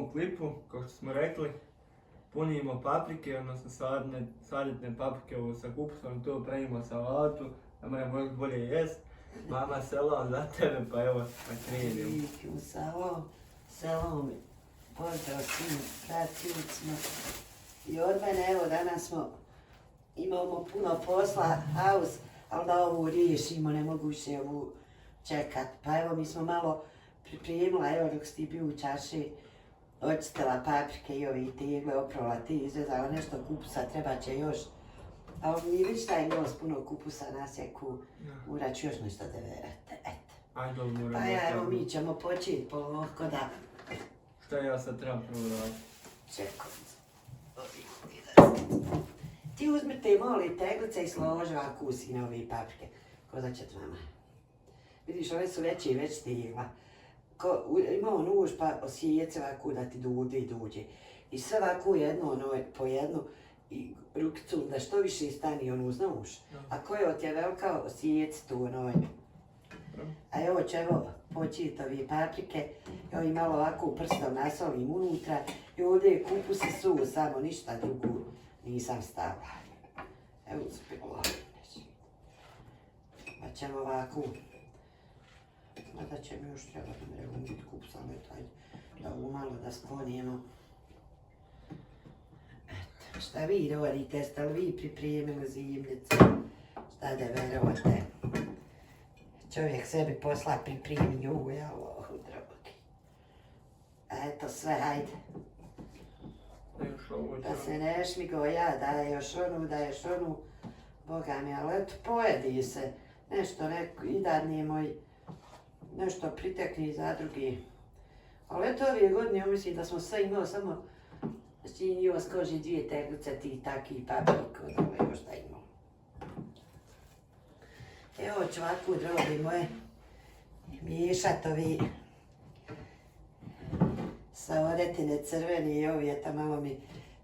ovom klipu, kao što smo rekli, punimo paprike, odnosno sadjetne paprike sa kupusom, to pravimo salatu, da moramo još bolje jest. Mama selo za tebe, pa evo, pa krenimo. Selom, pozdrav svim pratilcima. I od mene, evo, danas imamo puno posla, ali da ovu riješimo, ne mogu se ovu čekat. Pa evo, mi smo malo pripremila, evo, dok si ti bio u čaši, očistila paprike i ovi tegle, oprala ti, izvezala nešto kupusa, treba će još. Ali mi vidiš taj nos puno kupusa nasjeku, morat ću još nešto da verate, eto. Ajde, moramo. Pa ja, evo, mi ćemo početi polako da... Šta ja sad trebam prvo raditi? Čekaj. Ti uzmite moli teglice i složi ovako usine ove paprike. Ko da će tvama. Vidiš, ove su veće i već stigla. Imao nuž pa osijece ovako da ti dođe. I sve ovako jedno, po jednu, i rukicu da što više stani uz nuž. Ako je od je velika, osijeci tu A evo će početi ove paprike, evo i malo ovako prstom nasolim unutra i ovdje je kupus i su, samo ništa drugo nisam stavila. Evo uspjela. Pa ćemo ovako, mada će mi još treba da me umiti kupus, ali da ovo malo da sklonijemo. Eto, šta vi rodite, ste li vi pripremili zimnicu? Šta da verovate? Čovjek sebi posla pripremi, joj, Allahu drogi. Eto sve, hajde. Da se ne šmigo ja, daješ onu, Boga mi, ali eto, pojedi se. Nešto i dadni moj, nešto pritekni za drugi. Ali eto ove godine, mislim da smo sve imali samo štinjivo skoži 2 teglice, ti taki papriko, dobro još da imamo. Evo ću ovako, drogi moje, miješat ovi saoretine crvene i ovi, eto malo mi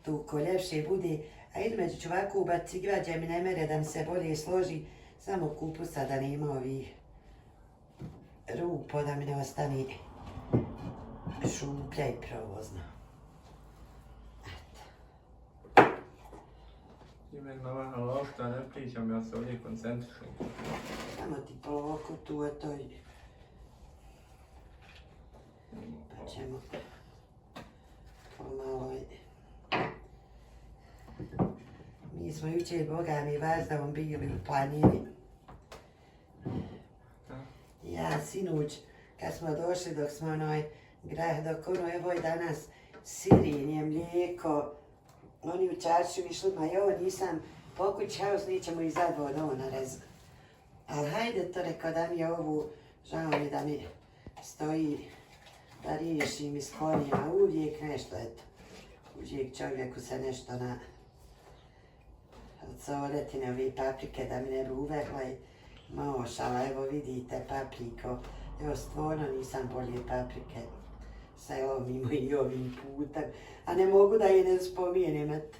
tu ko ljepše bude. A između ću ovako ubaciti građe mi ne mere da mi se bolje složi, samo kupusa da nema ovih rupo, da mi ne ostane šuplja i provozno. Ti me mama lošta, ne pričam, ja se ovdje koncentrišam. Samo ti polako tu, eto i... Pa ćemo pomalo... Mi smo jučer, Boga mi, vazdavom bili u planini. Ja, sinuć, kad smo došli, dok smo dok evo i danas sirinje, mlijeko, oni u čaršu išli, ma jo, nisam pokući, haos, nećemo ih zadvo novo narezati. Ali hajde to, rekao da mi je ovu, žao mi da mi stoji, da riješim iz korijena, uvijek nešto, eto. Uvijek čovjeku se nešto od saoretine ove paprike da mi ne bi uvekla i mošala, evo vidite papriko, evo stvarno nisam bolje paprike sa ovim i ovim putem, a ne mogu da je ne spomijenim, eto.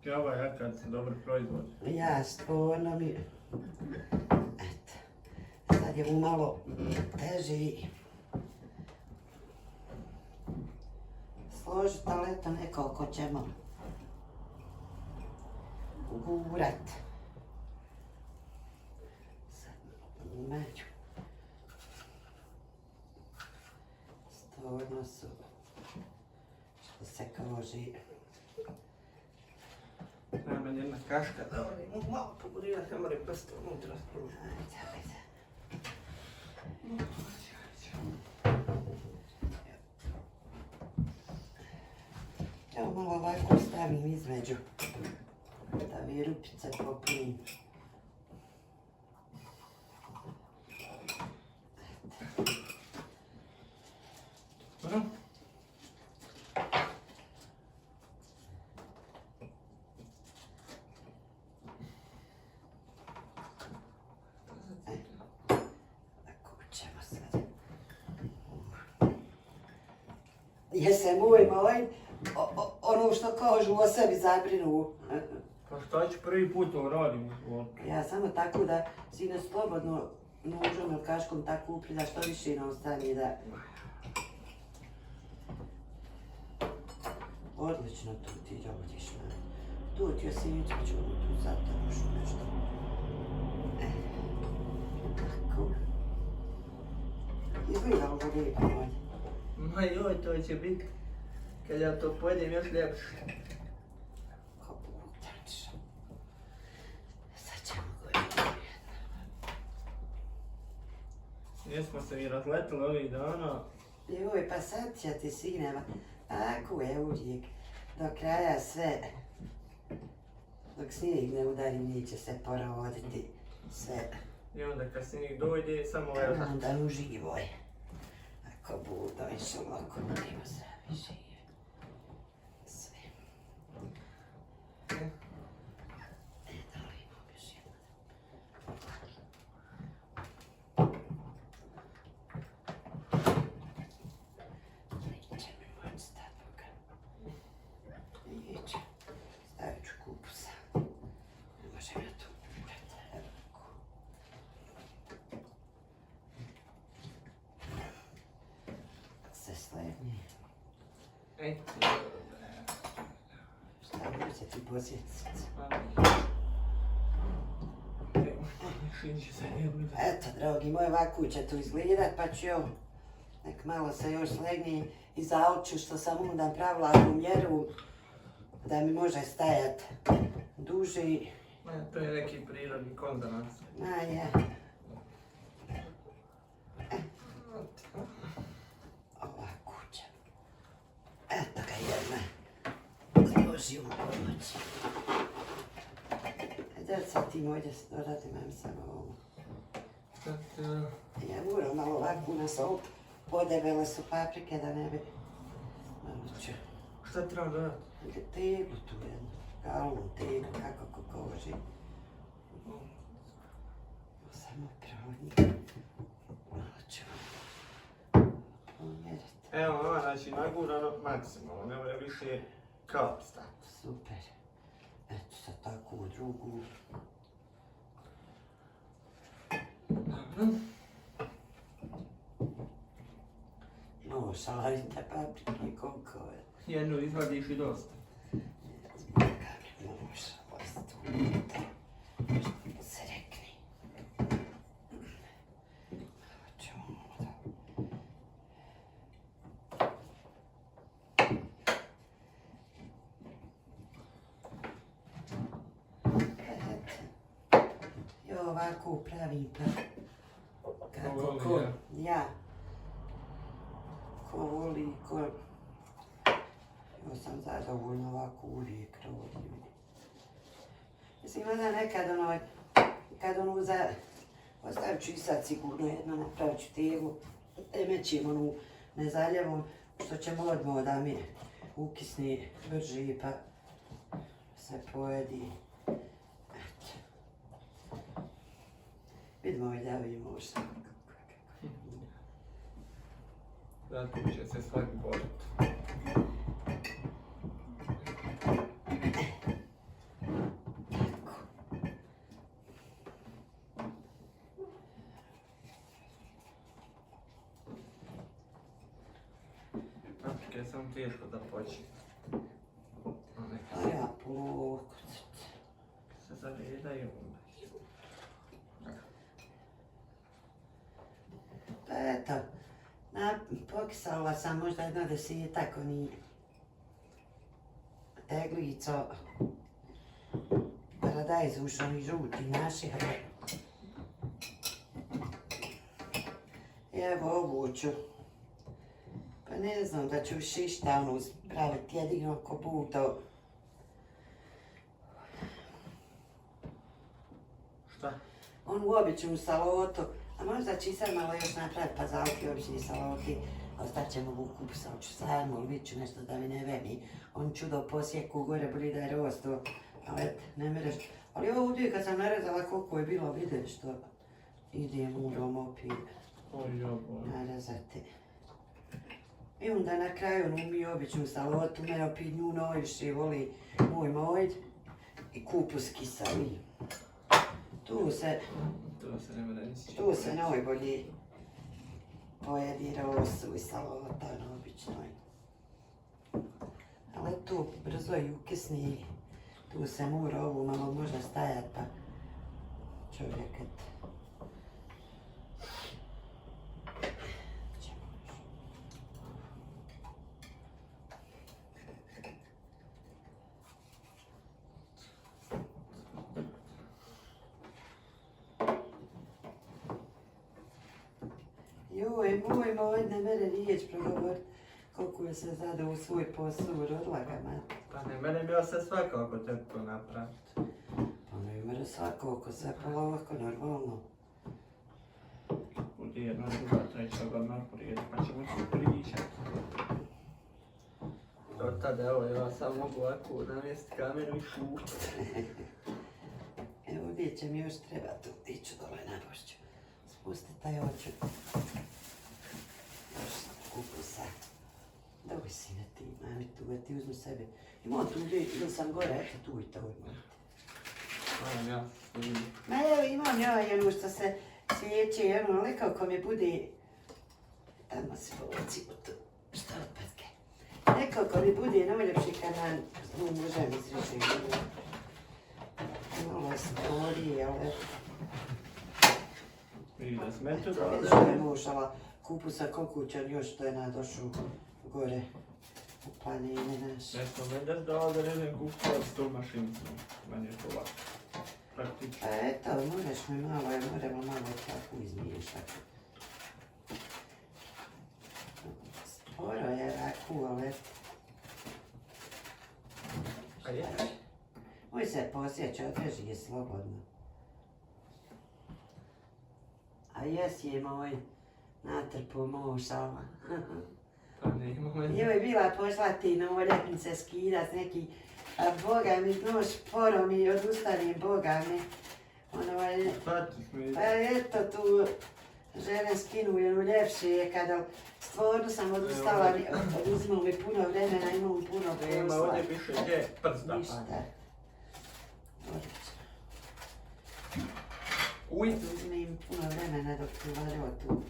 Java ja kad se dobro proizvodi. Ja, stvarno mi, eto, sad je mu malo teže složiti, ali eto nekoliko ćemo ugurat. Sad među. Stvarno su, što se kaže. Treba meni jedna kaška da oni malo pogurirati, ne moraju prste unutra spružiti. Ajde. Evo malo ovako stavim između, da mi rupice popunim. Dobro. Tako ćemo sad. Jese moj, ono što kažu o sebi zabrinu. Pa šta ću prvi put to radim u životu? Ja samo tako da si ne slobodno nožom ili kaškom tako upri da što više ne ostane da... Odlično tu ti rodiš, ne. Tu ti osinjica ću tu zatanuš nešto. Tako. Izgleda ovo lijepo ovdje. Ma joj, to će biti, kad ja to pojedem još ljepše. Kako butanč. Sad ćemo go vidjeti. Jesmo se i razletili ovih dana. Joj, pa sad će ti sinema. Tako je uvijek. Do kraja sve. Dok snijeg ne udari, neće se provoditi sve. I onda kad snijeg dojde, samo Onda uživo je. Ako budu išlo, ako nema sami žive. Sve. Da li imam još jedno? Neće mi moći stati boga. Neće. Stavit ću kupusa. Ne možem ja tu preteruku. Se slednji. Ej, Šta će ti posjetiti? Eto, dragi moj, ovako će tu izgledat, pa ću joj nek malo se još slegni iza očiju što sam onda pravila u mjeru da mi može stajat duži. to je neki prirodni konzervans. Ma je. Ovako će. Eto ga jedna. Složi u pomoći. Djeca ti moj da se dodati mam samo ovo. Ja moram malo ovako na sol. Podebele su paprike da ne bi... Malo ću. Šta treba dodati? Teglu tu jednu. Galnu teglu, kako ko koži. Samo provodi. Malo ću pomjeriti. Evo, ova znači nagurano maksimalno, ne može više kap staviti. Super. Eto sad tako u drugu. Dobro. No, šalavite paprike koliko je. Jednu izvadiš i dosta. Može, posto uvijete. Što se rekni. Evo ćemo da... I ovako upravim pa. Kako ko? Ja. Ko voli, ko... Ja sam zadovoljna ovako uvijek rodim. Mislim da nekad kad ostavit ću i sad sigurno jedno, napravit ću teglu, mećim onu nezaljevom, što će odmah da mi ukisni brži pa se pojedi. Eto. Vidimo i da vidimo šta. Zato će se svaki boriti. Paprike je samo teško da počne. A ja ploko. Se zaredaju. Pa eto, pokisala sam možda jedno 10-tak onih teglica paradajza už onih žuti naših. Evo ovu ću. Pa ne znam da ću više išta ono spraviti jedino ko budo. Šta? Onu običnu salotu, a možda će i sad malo još napraviti pazalki obični saloti. Ostat ćemo u kupusa, hoću sadmo, ali vidit ću nešto da mi ne vemi. On čudo posjeku gore, boli da je rosto, ali et, ne mereš. Ali ovo ovdje kad sam narezala koliko je bilo, vidiš što idem urom opet narezati. I onda na kraju onu mi običnu salotu, me opet nju najviše voli moj mojd i kupus kiseli. Tu se najbolje pojedi rosu i salota na običnoj. Ali to brzo i ukisni. Tu se mora ovo malo možda stajat pa čovjek Joj, moj, ne mere riječ progovor koliko je se zada u svoj posao rodila ga mati. Pa ne, mene bi se svakako te to napraviti. Pa ne mora svakako, sve polako, normalno. Bude jedna druga, treća godina porijed, pa ćemo se pričati. Do tada, evo, ja sam mogu ovako navijesti kameru i šutiti. Evo vidjet će mi još treba tu tiću dole na bošću. Spusti taj oču. Još kupusa. Doj sine ti, mami tu, ti uzmi sebi. Imao tu ili sam gore, eto tu i to imam. Ja vidim. Ma evo imam ja i ono što se svijeće i ono, ali kako mi bude... Tamo se povocimo tu, šta otpadke. Nekako mi bude najljepši kanal, no možem izreći. Malo se tvori, ali... Vidi da smetu da Vidiš da je mušala kupusa kokućan još što je nadošao gore u planine naše. Ne smo Mendes da ovdje ne kupila s tom mašinicom. Meni je to ovako. Praktično. Pa eto, moraš mi malo, moramo malo tako izmiješati. Sporo je ovako, ali... A je? Moj se posjeća, odreži je slobodno. A jes je moj natrpu mušala. Pa ne ima meni. Joj bila pošla ti na ljetnice skidat neki, a boga mi nož porom i odustanim boga mi. Patiš mi. Pa eto tu žene skinuju ljepše kada stvarno sam odustala, oduzimao mi puno vremena, imam puno Nema posla. ovdje više gdje prsta. Ništa. Odlično. Uj. Uzmem puno vremena dok tu valjao tu.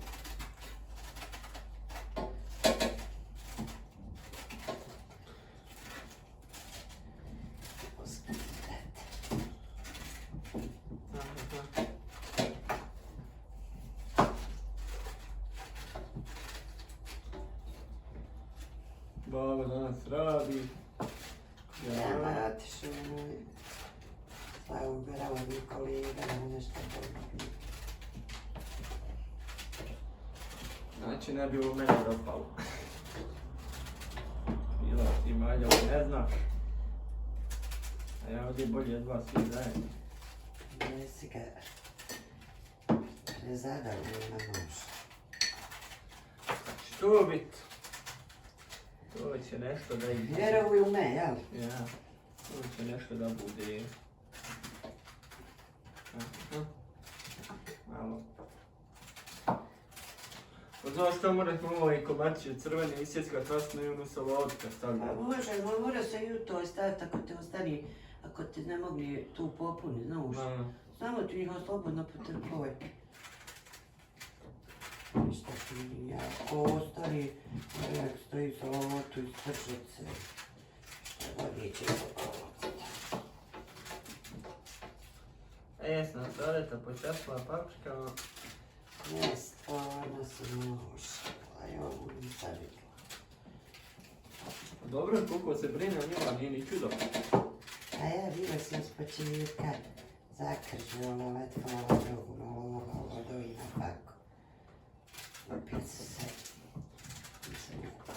Baba danas radi. Ja otišao moj slavugravodni kolega na nešto pomoći. Znači ne bi u mene dopalo. Bila ti Malja, ne znaš. A ja ovdje bolje od vas svi zajedno. Nesi ga prezadao na nož. Što bit? To će nešto da ide. Vjerovuj u me, jel? Ja, to će nešto da bude. Aha. Malo. Znaš što moram ovaj komadiće crvene isjeckat rasno i onu salatu kad Pa stavljamo. može, mora se i u to staviti ako te ostari, ako te ne mogli tu popuni, znaš. Samo ti ih slobodno potrpoj. Ništa ti ja, ko ostari, jak stoji salatu iz pržice. Šta god će pokolociti. Jesna saleta počasla paprikama. Ne, stvarno se nušala, ja ovu nisam vidjela. Dobro, koliko se brine o njima, nije ni čudo. A ja bila sam s početka zakržala, letvala drugu, malo doji na paku. Opet su se, nisam ljubila.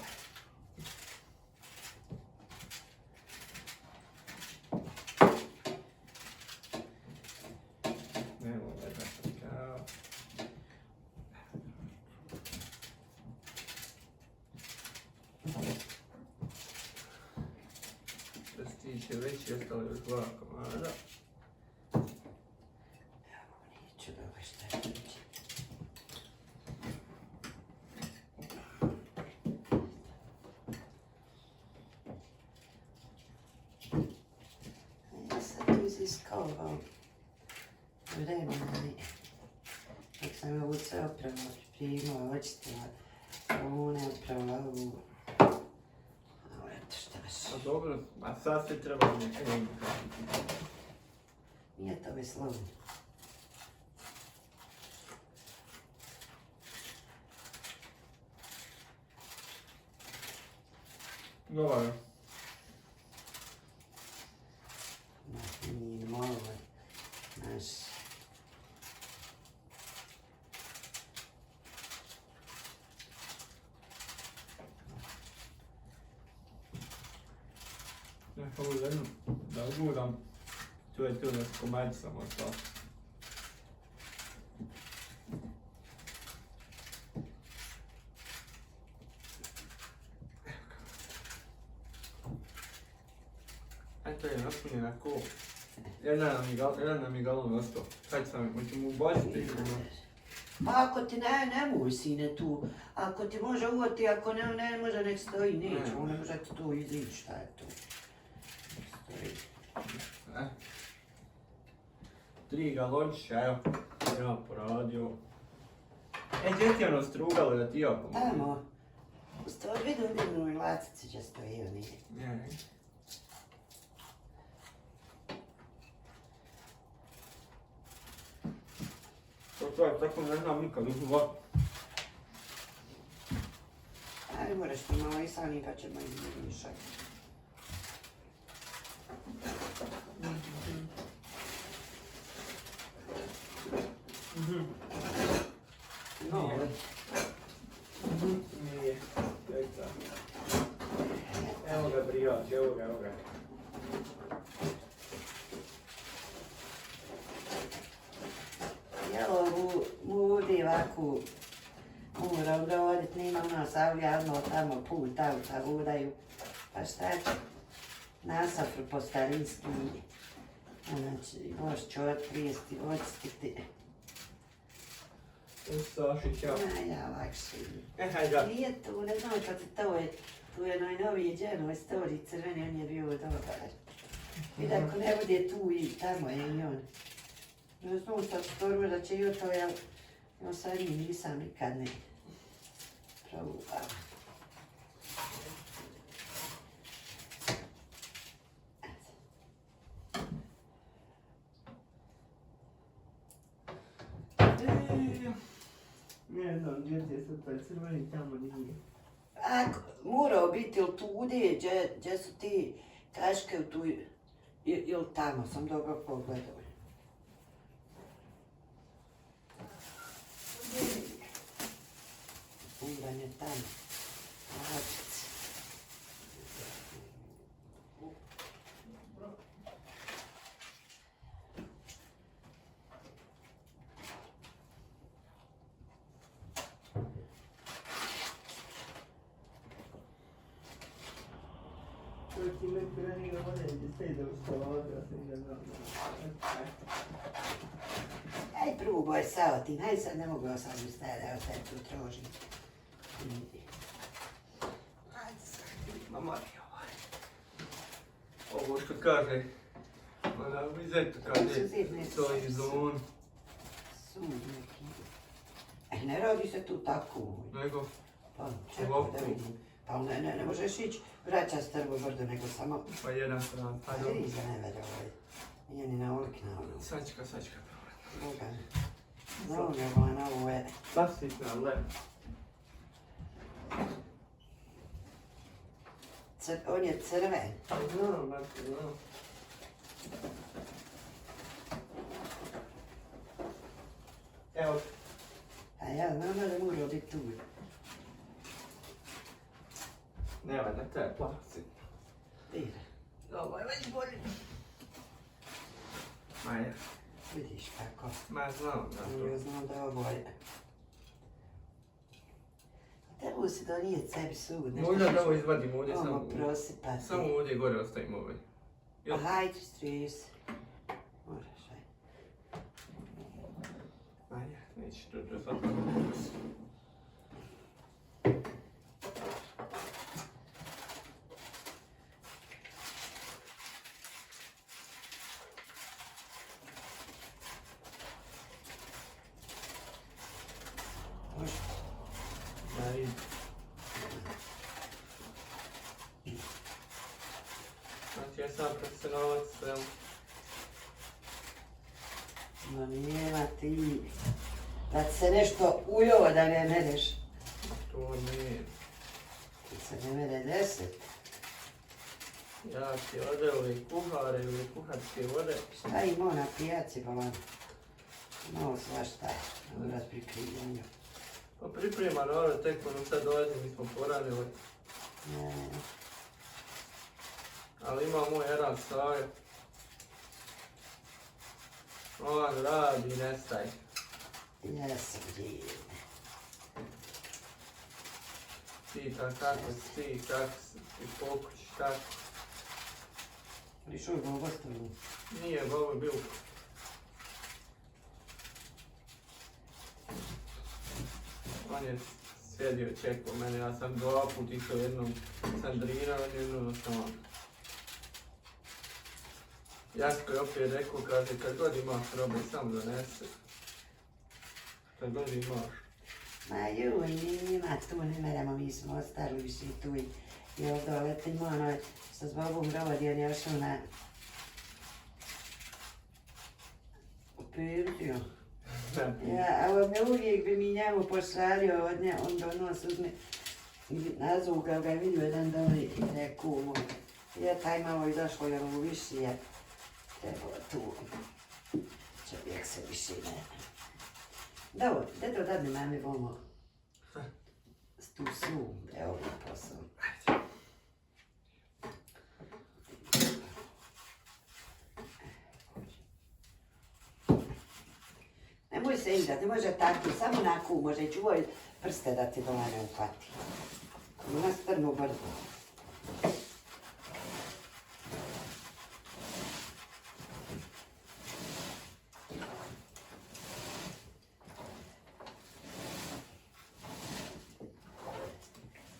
Evo gledati kao. Što se tiče već je ostalo još 2 komada. Evo, neću dobro šta tiče. Ja sam tu iziskao vremena i dok sam ovu sve opravo pripremila, očistila, one opravila ovu. Ali eto šta baš. Pa dobro, a sad se treba neka negdje kapiti. Nije to već slovno. Nova je. Nije malo, znaš. Ja ovo jedno da guram. Tu je tu nešto komadi sam ostao. Eto je napunjena ko. Jedan nam je galon ostao. Sad sam, hoćemo ubaciti. Pa ako ti ne mogu sine tu, ako ti može uvoti, ako ne može nek stoji, neće, on ne može ti tu izići, šta je to? Stoji. 3 galončića, evo. Ja poradio. Gdje ti je ono strugalo da ti ja pomogu? Tamo. Stoji, vidim i latice će stoji, evo nije. Ne. To je tako ne znam nikad u životu. Ajde, moraš ti malo i sami pa ćemo izmišati. No. Nije. Evo ga brijač, evo ga. Jelo mu ovdje ovako moram rodit, nema ono savljavno tamo put auta vodaju. Pa šta će? Nasafru po starinski. Znači, možeš čovjek prijesti, odstiti. Sašić, ja. Ja lakše. Hajde. Nije tu, ne znam pa ti to je, tu je najnoviji dženo, istoriji crveni, on je bio dobar. I da ako ne bude tu i tamo je i on. Ne znam šta storu da će i to, ja sa njim nisam nikad ne probala. Ne znam, gdje ti je sad taj crveni, tamo nije. Ako, morao biti ili tu gdje, gdje su ti kaške tu, ili tamo, sam dobro pogledao. Bundan je tamo. Lačice. Ti me kreni da vode gdje ste ide u stolove, ja sam ne znam. Aj probaj sao ti, aj sad ne mogu sam mi stajati, evo te tu trožim. Ajde sad, mama je ovaj. Ovo što kaže, ona u izetu kaže, to je zon. Sud neki. Ne radi se tu tako. Nego, Pa čekaj da vidim. Pa ne možeš ići vraća strvo brdo, nego samo... pa jedan stran, pa dobro. Riza ne vede ovaj. Nije ni na olik na ono. Sačka. Boga. Zao nego na ovo je... Plastika, le. On je crven. Znam, Marko, znam. Evo. A ja znam da mora biti tu. Nema da te je plastik. Dira. Ovo je već bolje. Maja. Vidiš kako. Ma znam da to. Ja znam da ovo je... Trebao si donijeti sebi sud. Možda da ovo izvadim ovdje samo. Ovo prosipati. Samo ovdje gore ostavim ovaj. Pa hajde, striju se. Moraš, aj. Maja, neće to sad. nije sam profesionalac svemu. No nema ti. Da ti se nešto ujova da ne mereš. To nije. Ti se ne mere 10. Ja ti ode ili kuhare ili kuharske vode. Šta imao na pijaci, bolan? Imao svašta. U razpripremljenju. Pa priprema narod, tek ono sad dolazi, mi smo poranili. Ne. Ali ima moj Eran Sajo. On radi i nestaje. Jesam djede. Pita kako si ti, kako si ti pokući, kako. Prišao je Bogostovu. Nije, ovo je bilo. On je sjedio, čekao mene, ja sam 2 put išao jednom Sandrina, on je jednom osnovan. Jasko je opet rekao, kaže, kad god imaš robe, sam donese. Kad god imaš. Ma joj, nima tu, ne meremo, mi smo ostali više tu i ovdje letimo, ono, što s Bobom provodi, on je ošao na... u penziju. Ja, a on me uvijek bi mi njemu pošario od nje, on donos uzme i nazvukao ga je vidio jedan dan i rekao mu, je taj malo izašlo jer mu više je trebalo tu, čovjek se više ne. Dobro, gdje to dadne mami bomo? Tu su, evo mi posao. Nemoj se igrat, ne može tako, samo na ku može i čuvoj prste da ti doma ne uhvati. Ima strnu brdu.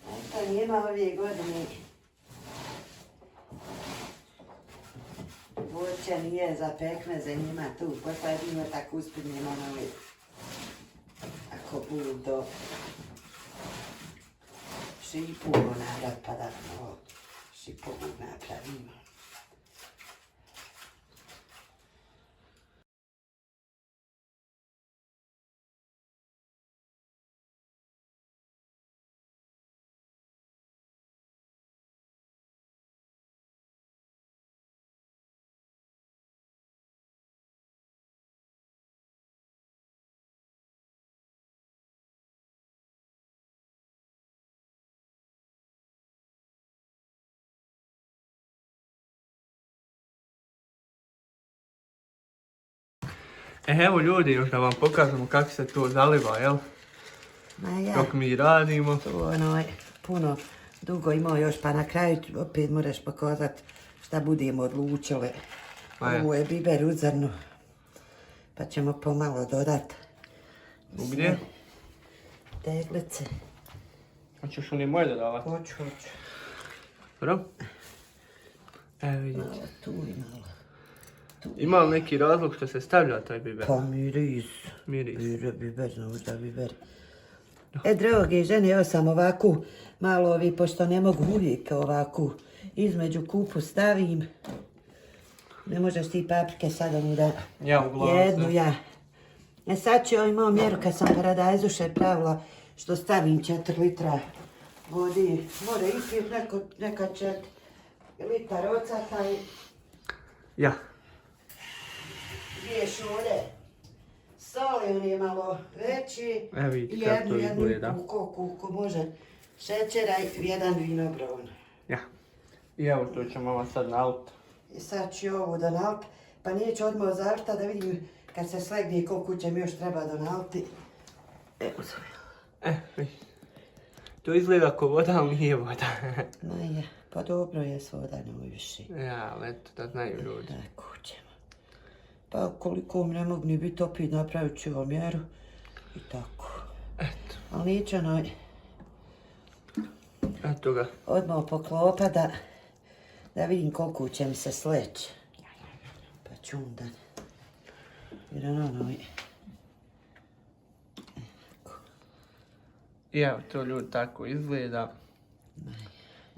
Eto, njima ove godine voća nije za pekmeze, njima tu, posla je bilo tako usprednjima novi. Ako budu do šipu navrat pa da no, šipovu napravimo. Evo ljudi, još da vam pokažemo kako se to zaliva, jel? Ma ja, Dok mi radimo. tu ono je puno dugo imao još, pa na kraju opet moraš pokazat šta budemo odlučile. Ma ja. Ovo je biber u zrnu, pa ćemo pomalo dodat. Gdje? Teglice. Hoćeš li moje dodavati? Hoću. Dobro? Evo vidite. Malo tu i malo. Ima li neki razlog što se stavlja taj biber? Pa miris. Miris. Biber, znaš da biber. Droge žene, evo sam ovako malo ovi, pošto ne mogu uvijek ovako između kupu stavim. Ne možeš ti paprike sad onu da... Ja uglavnom jednu ja. Sad ću imao mjeru kad sam paradajzuše pravila što stavim 4 litra vodi. Mora ispit neka 4 litar ocata i... Ja. 2 šolje. Soli on je malo veći. Evo vidite kako to izgleda. Koliko može šećera i 1 vinogron. Ja. I evo to ćemo vam sad naliti. I sad ću ovo da naliti, pa neću odmah zalita da vidim kad se slegne koliko će mi još treba da naliti. Evo sam. Vidite. To izgleda ko voda, ali nije voda. No je, pa dobro je s voda, nemoj više. Ja, ali eto, da znaju ljudi. Tako ćemo. Pa koliko mi ne mogu ni biti opet napravit ću ovom mjeru. I tako. Eto. Ali neću onaj Eto ga. odmah poklopa da vidim koliko će mi se sleći. Pa ću onda. Jer onaj... I evo to ljudi tako izgleda.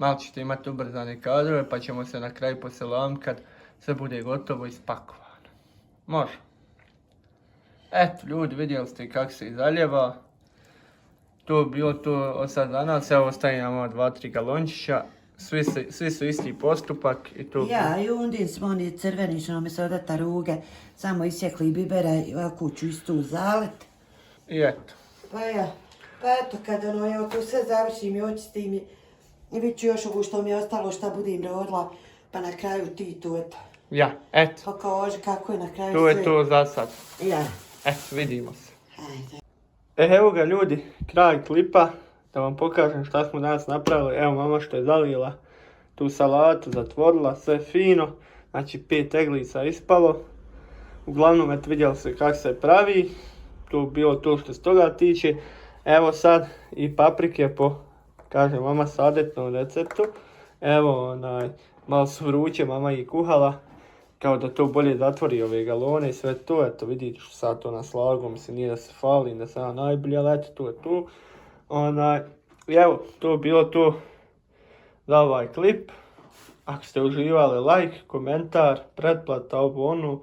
malo ćete imati ubrzane kadrove pa ćemo se na kraju poselamiti kad sve bude gotovo i spakovano. Može. Eto ljudi, vidjeli ste kako se zaljeva. To je bilo to od sad danas, evo ostavljamo 2-3 galončića. Svi su isti postupak i to... Ja, i undin smo oni crveni što nam je se odata ruge, samo isjekli bibera i ovako ću istu zalet. I eto. Pa eto, kad evo tu sve završim i očistim i vidit ću još ovo što mi je ostalo, šta budem rodila, pa na kraju ti tu, eto. Ja, eto. Pa kaže kako je na kraju To je to za sad. Ja. Eto, vidimo se. Ajde. Evo ga ljudi, kraj klipa, da vam pokažem šta smo danas napravili. Evo mama što je zalila tu salatu, zatvorila, sve fino. Znači 5 teglica ispalo. Uglavnom, eto vidjeli ste kako se pravi. Tu bilo to što se toga tiče. Evo sad i paprike po, kaže mama, sadetnom receptu. Evo malo su vruće, mama ih kuhala. Kao da to bolje zatvori ove galone i sve to, eto vidite što sad to naslago, mislim nije da se fali, da sam najbolje, ali eto to je tu. I evo, to je bilo to za ovaj klip. Ako ste uživali, like, komentar, pretplata, ovo ono.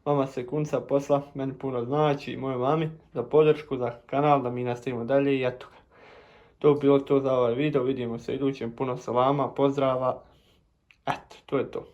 Mama se kunca posla, meni puno znači i mojoj mami za podršku, za kanal, da mi nastavimo dalje i eto ga. To je bilo to za ovaj video, vidimo se idućem, puno salama, pozdrava. Eto, to je to.